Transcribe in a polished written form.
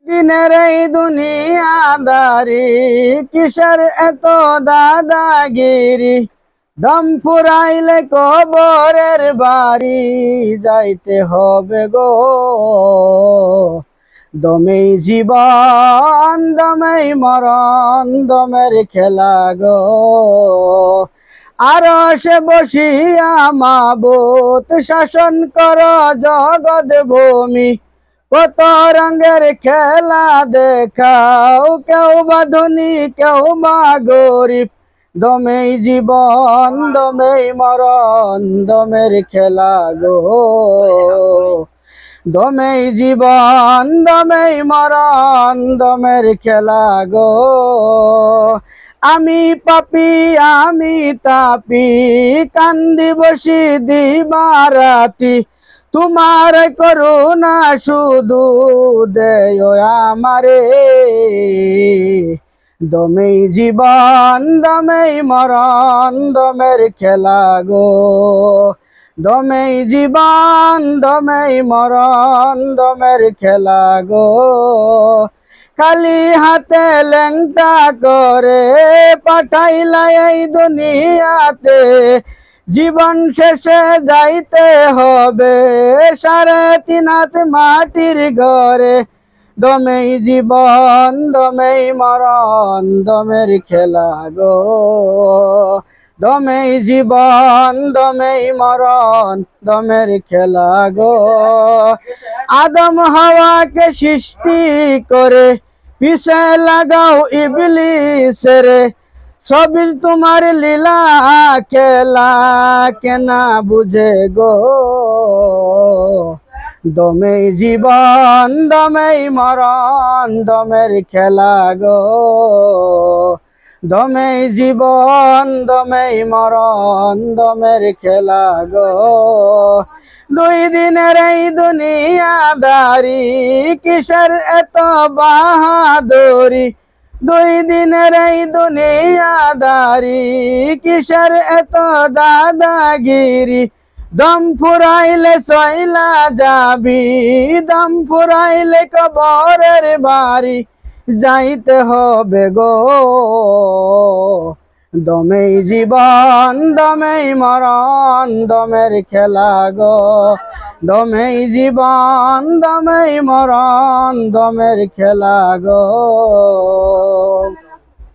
দিনের এই দুনিয়াদারি কিসের এত দাদাগিরি দম ফুরাইলে কবরের বাড়ি যাইতে হবে গো দমেই জীবন দমেই মরণ দমের খেলা গো আরশে বসিয়া মাবুত শাসন কর জগৎ ভূমি কত রঙের খেলা দেখাও কেউ বা ধনী কেউ বা গরিব দমেই জীবন দমেই মরণ দমের খেলা গো দমেই জীবন দমেই মরণ দমের খেলা গো আমি পাপি আমি তাপি কান্দি বসি দিবারাতি তোমার করুণা শুধু দেয় আমারে দমেই জীবন দমেই মরণ দমের খেলা গো দমেই জীবন দমেই মরণ দমের খেলা গো খালি হাতে লেংটা করে পাঠাইলা এই দুনিয়াতে জীবন শেষে যাইতে হবে 3.5 হাত মাটির ঘরে দমেই জীবন দমেই মরণ দমের খেলা গো দমেই জীবন দমেই মরণ দমের খেলা গো আদম হাওয়াকে সৃষ্টি করে পিছে লাগাও ইবলিসের সবই তোমার লীলা খেলা কেনা বুঝে গো দমেই জীবন দমেই মরণ দমের খেলা গো দমেই জীবন দমেই মরণ দমের খেলা গো 2 দিনের এই দুনিয়াদারি কিসের এত বাহাদুরি 2 দিনের এই দুনিয়াদারি কিসের এত দাদাগিরি দম ফুরাইলে চইলা যাবি দম ফুরাইলে কবরের বাড়ি যাইতে হবে গো দমেই জীবন দমেই মরণ দমের খেলা গো দমেই জীবন দমেই মরণ দমের খেলা গো।